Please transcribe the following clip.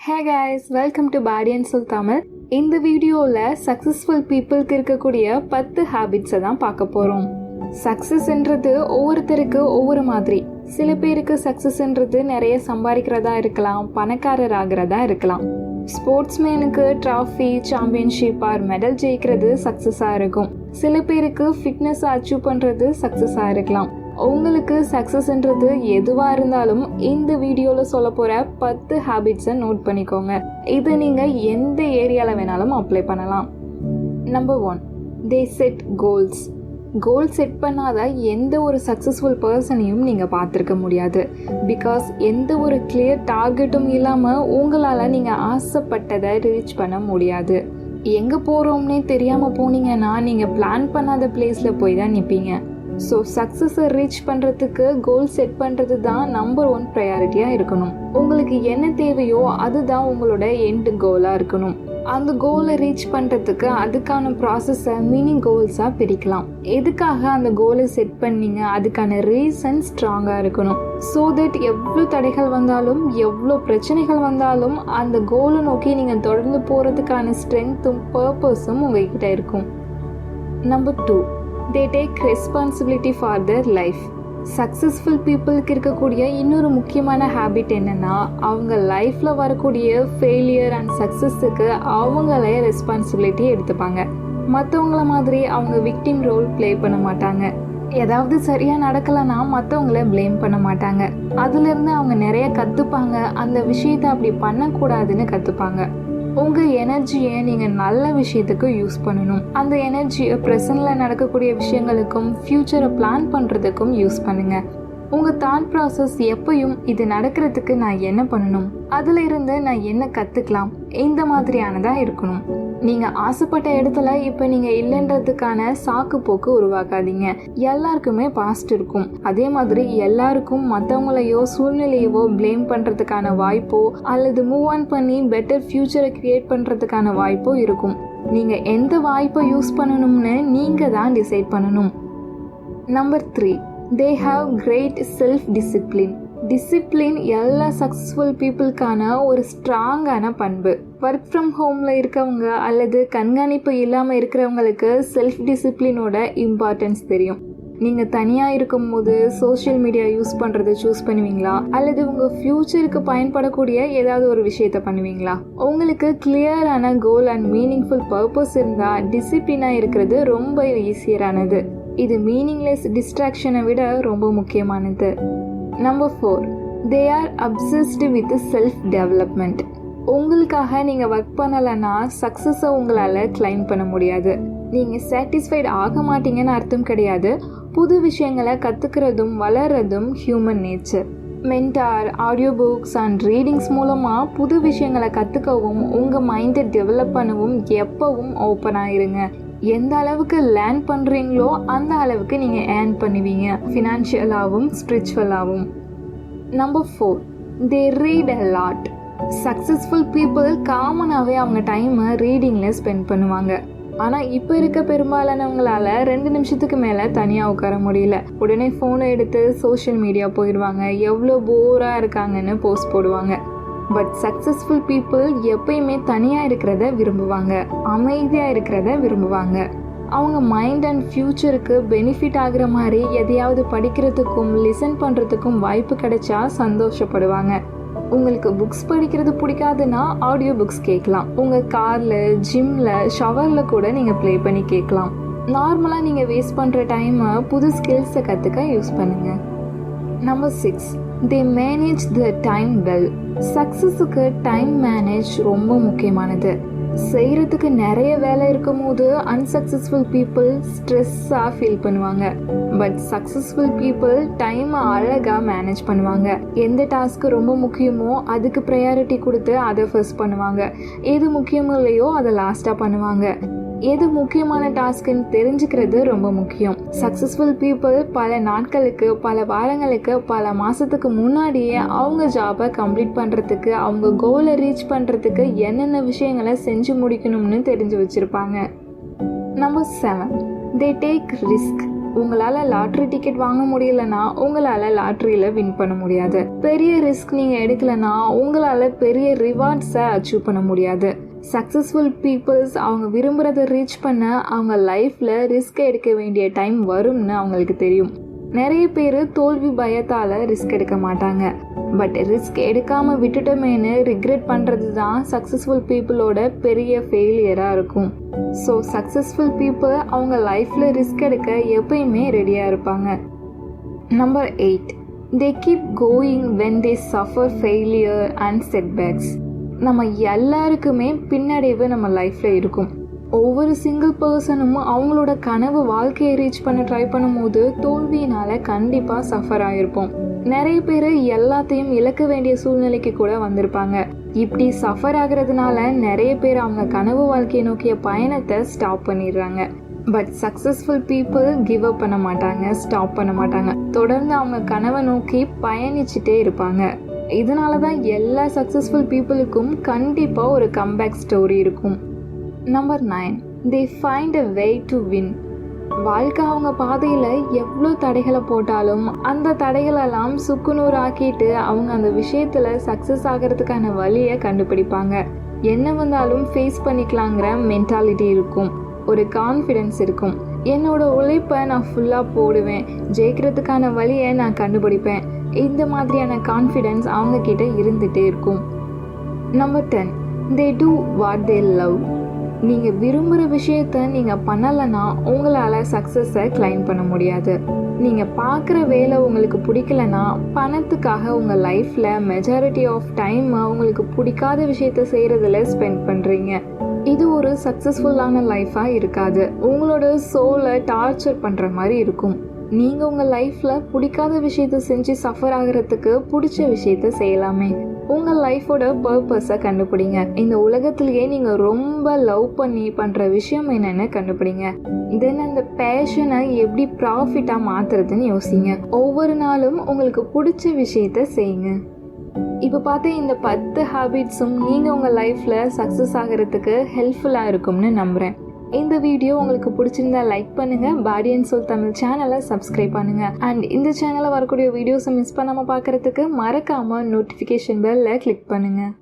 Hey guys, welcome to Body&Soul Tamil. இந்த வீடியோவில் successful பீப்புளுக்கு இருக்கக்கூடிய 10 ஹேபிட்ஸை தான் பார்க்க போகிறோம். சக்ஸஸ்ன்றது ஒவ்வொருத்தருக்கு ஒவ்வொரு மாதிரி. சில பேருக்கு சக்ஸஸ்ன்றது நிறைய சம்பாதிக்கிறதா இருக்கலாம், பணக்காரர் ஆகிறதா இருக்கலாம். ஸ்போர்ட்ஸ்மேனுக்கு ட்ராஃபி, சாம்பியன்ஷிப் ஆர் மெடல் ஜெயிக்கிறது சக்ஸஸாக இருக்கும். சில பேருக்கு ஃபிட்னஸ் அச்சீவ் பண்ணுறது சக்ஸஸாக இருக்கலாம். உங்களுக்கு சக்ஸஸ்ன்றது எதுவாக இருந்தாலும் இந்த வீடியோவில் சொல்ல போகிற 10 ஹேபிட்ஸை நோட் பண்ணிக்கோங்க. இதை நீங்கள் எந்த ஏரியாவில் வேணாலும் அப்ளை பண்ணலாம். Number 1, they said goals. Goal set பண்ணாத எந்த ஒரு சக்ஸஸ்ஃபுல் பர்சனையும் நீங்கள் பார்த்துருக்க முடியாது. பிகாஸ் எந்த ஒரு கிளியர் டார்கெட்டும் இல்லாமல் உங்களால் நீங்கள் ஆசைப்பட்டதை ரீச் பண்ண முடியாது. எங்கே போகிறோம்னே தெரியாமல் போனீங்கன்னா நீங்கள் பிளான் பண்ணாத பிளேஸில் போய் தான் நிற்பீங்க. ஸோ சக்ஸஸை ரீச் பண்ணுறதுக்கு கோல் செட் பண்ணுறது தான் நம்பர் 1 ப்ரையாரிட்டியாக இருக்கணும். உங்களுக்கு என்ன தேவையோ அதுதான் உங்களோட எண்ட் கோலாக இருக்கணும். அந்த கோலை ரீச் பண்ணுறதுக்கு அதுக்கான ப்ராசஸை மினி கோல்ஸாக பிரிக்கலாம். எதுக்காக அந்த கோலை செட் பண்ணீங்க, அதுக்கான ரீசன் ஸ்ட்ராங்காக இருக்கணும். ஸோ தட் எவ்வளோ தடைகள் வந்தாலும், எவ்வளோ பிரச்சனைகள் வந்தாலும் அந்த கோலை நோக்கி நீங்கள் தொடர்ந்து போகிறதுக்கான ஸ்ட்ரென்த்தும் பர்பஸும் உங்ககிட்ட இருக்கும். Number 2, they take responsibility for their life. Successful பீப்புளுக்கு இருக்கக்கூடிய இன்னொரு முக்கியமான ஹேபிட் என்னென்னா, அவங்க லைஃப்பில் வரக்கூடிய ஃபெயிலியர் அண்ட் சக்ஸஸுக்கு அவங்களே ரெஸ்பான்சிபிலிட்டி எடுத்துப்பாங்க. மற்றவங்கள மாதிரி அவங்க விக்டிம் ரோல் ப்ளே பண்ண மாட்டாங்க. ஏதாவது சரியாக நடக்கலைன்னா மற்றவங்கள ப்ளேம் பண்ண மாட்டாங்க. அதுலேருந்து அவங்க நிறைய கற்றுப்பாங்க. அந்த விஷயத்தை அப்படி பண்ணக்கூடாதுன்னு கற்றுப்பாங்க. உங்கள் எனர்ஜியை நீங்கள் நல்ல விஷயத்துக்கு யூஸ் பண்ணணும். அந்த எனர்ஜியை ப்ரெசண்டில் நடக்கக்கூடிய விஷயங்களுக்கும் ஃப்யூச்சரை பிளான் பண்ணுறதுக்கும் யூஸ் பண்ணுங்கள். உங்கள் தாட் ப்ராசஸ் எப்பயும் இது நடக்கிறதுக்கு நான் என்ன பண்ணணும், அதில் இருந்து நான் என்ன கற்றுக்கலாம், இந்த மாதிரியானதாக இருக்கணும். நீங்கள் ஆசைப்பட்ட இடத்துல இப்போ நீங்கள் இல்லைன்றதுக்கான சாக்கு போக்கு உருவாக்காதீங்க. எல்லாருக்குமே பாஸ்ட் இருக்கும். அதே மாதிரி எல்லாருக்கும் மற்றவங்களையோ சூழ்நிலையவோ ப்ளேம் பண்ணுறதுக்கான வாய்ப்போ அல்லது மூவ் ஆன் பண்ணி பெட்டர் ஃப்யூச்சரை க்ரியேட் பண்ணுறதுக்கான வாய்ப்போ இருக்கும். நீங்கள் எந்த வாய்ப்பை யூஸ் பண்ணணும்னு நீங்கள் தான் டிசைட் பண்ணணும். Number 3, they have great self-discipline. Discipline எல்லா சக்ஸஸ்ஃபுல் பீப்புளுக்கான ஒரு ஸ்ட்ராங்கான பண்பு. ஒர்க் ஃப்ரம் ஹோமில் இருக்கவங்க அல்லது கண்காணிப்பு இல்லாமல் இருக்கிறவங்களுக்கு செல்ஃப் டிசிப்ளினோட இம்பார்ட்டன்ஸ் தெரியும். நீங்கள் தனியாக இருக்கும்போது சோஷியல் மீடியா யூஸ் பண்ணுறதை சூஸ் பண்ணுவீங்களா, அல்லது உங்கள் ஃப்யூச்சருக்கு பயன்படக்கூடிய ஏதாவது ஒரு விஷயத்தை பண்ணுவீங்களா? உங்களுக்கு கிளியரான கோல் அண்ட் மீனிங்ஃபுல் பர்பஸ் இருந்தால் டிசிப்ளினாக இருக்கிறது ரொம்ப ஈஸியரானது. இது மீனிங்லெஸ் டிஸ்ட்ராக்ஷனை விட ரொம்ப முக்கியமானது. Number 4, they are obsessed with self-development. உங்களுக்காக நீங்கள் ஒர்க் பண்ணலைன்னா சக்ஸஸை உங்களால் கிளைம் பண்ண முடியாது. நீங்கள் சாட்டிஸ்ஃபைட் ஆக மாட்டீங்கன்னு அர்த்தம் கிடையாது. புது விஷயங்களை கற்றுக்கிறதும் வளர்கிறதும் human nature. Mentor, audiobooks and readings மூலமாக புது விஷயங்களை கற்றுக்கவும் உங்கள் மைண்டை டெவலப் பண்ணவும் எப்பவும் ஓப்பனாக இருங்க. எந்த அளவுக்கு லேர்ன் பண்ணுறீங்களோ அந்த அளவுக்கு நீங்கள் ஏர்ன் பண்ணுவீங்க, ஃபினான்ஷியலாகவும் ஸ்பிரிச்சுவலாகவும். Number 4, they read a lot. Successful people காமனாகவே அவங்க டைமை ரீடிங்கில் ஸ்பெண்ட் பண்ணுவாங்க. ஆனால் இப்போ இருக்க பெரும்பாலானவங்களால் 2 நிமிஷத்துக்கு மேலே தனியாக உட்கார முடியல. உடனே ஃபோனை எடுத்து சோஷியல் மீடியா போயிடுவாங்க. எவ்வளோ போராக இருக்காங்கன்னு போஸ்ட் போடுவாங்க. பட் சக்ஸஸ்ஃபுல் பீப்புள் எப்பயுமே தனியாக இருக்கிறத விரும்புவாங்க, அமைதியாக இருக்கிறத விரும்புவாங்க. அவங்க மைண்ட் அண்ட் ஃப்யூச்சருக்கு பெனிஃபிட் ஆகிற மாதிரி எதையாவது படிக்கிறதுக்கும் லிசன் பண்ணுறதுக்கும் வாய்ப்பு கிடைச்சா சந்தோஷப்படுவாங்க. உங்களுக்கு புக்ஸ் படிக்கிறது பிடிக்காதுன்னா ஆடியோ புக்ஸ் கேட்கலாம். உங்கள் காரில், ஜிம்மில், ஷவரில் கூட நீங்கள் ப்ளே பண்ணி கேட்கலாம். நார்மலாக நீங்கள் வேஸ்ட் பண்ணுற டைமை புது ஸ்கில்ஸை கற்றுக்க யூஸ் பண்ணுங்கள். Number 6, they manage the time well. சக்ஸஸுக்கு டைம் மேனேஜ் ரொம்ப முக்கியமானது. செய்கிறதுக்கு நிறைய வேலை இருக்கும் போது அன்சக்ஸஸ்ஃபுல் பீப்புள் ஸ்ட்ரெஸ்ஸாக ஃபீல் பண்ணுவாங்க. பட் சக்ஸஸ்ஃபுல் பீப்புள் டைமை அழகாக மேனேஜ் பண்ணுவாங்க. எந்த டாஸ்க்கு ரொம்ப முக்கியமோ அதுக்கு ப்ரையாரிட்டி கொடுத்து அதை ஃபர்ஸ்ட் பண்ணுவாங்க. எது முக்கியமோ இல்லையோ அதை லாஸ்ட்டாக பண்ணுவாங்க. எது முக்கியமான டாஸ்க்குன்னு தெரிஞ்சுக்கிறது ரொம்ப முக்கியம். சக்ஸஸ்ஃபுல் பீப்புள் பல நாட்களுக்கு, பல வாரங்களுக்கு, பல மாதத்துக்கு முன்னாடியே அவங்க ஜாபை கம்ப்ளீட் பண்ணுறதுக்கு, அவங்க கோலை ரீச் பண்ணுறதுக்கு என்னென்ன விஷயங்களை செஞ்சு முடிக்கணும்னு தெரிஞ்சு வச்சுருப்பாங்க. Number 7, they take risk. உங்களால் லாட்ரி டிக்கெட் வாங்க முடியலன்னா உங்களால் லாட்ரியில் வின் பண்ண முடியாது. பெரிய ரிஸ்க் நீங்கள் எடுக்கலைன்னா உங்களால் பெரிய ரிவார்ட்ஸை அச்சீவ் பண்ண முடியாது. சக்ஸஸ்ஃபுல் பீப்புள்ஸ் அவங்க விரும்புகிறத ரீச் பண்ண அவங்க லைஃப்பில் ரிஸ்க் எடுக்க வேண்டிய டைம் வரும்னு அவங்களுக்கு தெரியும். நிறைய பேர் தோல்வி பயத்தால் ரிஸ்க் எடுக்க மாட்டாங்க. பட் ரிஸ்க் எடுக்காமல் விட்டுட்டோமேனு ரிக்ரெட் பண்ணுறது தான் சக்ஸஸ்ஃபுல் பீப்புளோட பெரிய ஃபெயிலியராக இருக்கும். ஸோ சக்ஸஸ்ஃபுல் பீப்புள் அவங்க லைஃப்பில் ரிஸ்க் எடுக்க எப்பயுமே ரெடியாக இருப்பாங்க. Number 8, they keep going when they suffer failure and setbacks. நம்ம எல்லாருக்குமே பின்னடைவு நம்ம லைஃப்பில் இருக்கும். ஒவ்வொரு சிங்கிள் பர்சனும் அவங்களோட கனவு வாழ்க்கையை ரீச் பண்ண ட்ரை பண்ணும்போது தோல்வியினால் கண்டிப்பாக சஃபர் ஆகிருப்போம். நிறைய பேர் எல்லாத்தையும் இழக்க வேண்டிய சூழ்நிலைக்கு கூட வந்திருப்பாங்க. இப்படி சஃபர் ஆகிறதுனால நிறைய பேர் அவங்க கனவு வாழ்க்கையை நோக்கிய பயணத்தை ஸ்டாப் பண்ணிடுறாங்க. But successful people give up பண்ண மாட்டாங்க, ஸ்டாப் பண்ண மாட்டாங்க. தொடர்ந்து அவங்க கனவை நோக்கி பயணிச்சுட்டே இருப்பாங்க. இதனால தான் எல்லா சக்ஸஸ்ஃபுல் பீப்புளுக்கும் கண்டிப்பாக ஒரு கம்பேக் ஸ்டோரி இருக்கும். Number 9, they find a way to win. வாழ்க்கை அவங்க பாதையில் எவ்வளோ தடைகளை போட்டாலும் அந்த தடைகளெல்லாம் சுக்குநூறு ஆக்கிட்டு அவங்க அந்த விஷயத்தில் சக்ஸஸ் ஆகிறதுக்கான வழியை கண்டுபிடிப்பாங்க. என்ன வந்தாலும் ஃபேஸ் பண்ணிக்கலாங்கிற மென்டாலிட்டி இருக்கும், ஒரு கான்ஃபிடென்ஸ் இருக்கும். என்னோட உழைப்பை நான் ஃபுல்லாக போடுவேன், ஜெயிக்கிறதுக்கான வழியை நான் கண்டுபிடிப்பேன். இந்த மாதிரியான கான்ஃபிடென்ஸ் அவங்கக்கிட்ட இருந்துகிட்டே இருக்கும். Number 10, they do what they love. நீங்கள் விரும்புகிற விஷயத்த நீங்கள் பண்ணலைன்னா உங்களால் சக்ஸஸை கிளைம் பண்ண முடியாது. நீங்கள் பார்க்குற வேலை உங்களுக்கு பிடிக்கலன்னா பணத்துக்காக உங்கள் லைஃப்பில் மெஜாரிட்டி ஆஃப் டைம் உங்களுக்கு பிடிக்காத விஷயத்த செய்கிறதுல ஸ்பெண்ட் பண்ணுறீங்க. இது ஒரு சக்ஸஸ்ஃபுல்லான லைஃபாக இருக்காது, உங்களோட சோலை டார்ச்சர் பண்ணுற மாதிரி இருக்கும். நீங்கள் உங்கள் லைஃப்பில் பிடிக்காத விஷயத்த செஞ்சு சஃபர் ஆகிறதுக்கு பிடிச்ச விஷயத்த செய்யலாமே. உங்கள் லைஃபோட பர்பஸை கண்டுபிடிங்க. இந்த உலகத்திலேயே நீங்கள் ரொம்ப லவ் பண்ணி பண்ணுற விஷயம் என்னென்னு கண்டுபிடிங்க. தென் அந்த பேஷனை எப்படி ப்ராஃபிட்டாக மாற்றுறதுன்னு யோசிங்க. ஒவ்வொரு நாளும் உங்களுக்கு பிடிச்ச விஷயத்த செய்யுங்க. இப்போ பார்த்து இந்த 10 ஹேபிட்ஸும் நீங்கள் உங்கள் லைஃப்பில் சக்ஸஸ் ஆகிறதுக்கு ஹெல்ப்ஃபுல்லாக இருக்கும்னு நம்புகிறேன். இந்த வீடியோ உங்களுக்கு பிடிச்சிருந்தா லைக் பண்ணுங்கள், Body&Soul தமிழ் சேனலை சப்ஸ்கிரைப் பண்ணுங்கள். அண்ட் இந்த சேனலில் வரக்கூடிய வீடியோஸை மிஸ் பண்ணாமல் பார்க்குறதுக்கு மறக்காமல் நோட்டிஃபிகேஷன் பெல்லை கிளிக் பண்ணுங்கள்.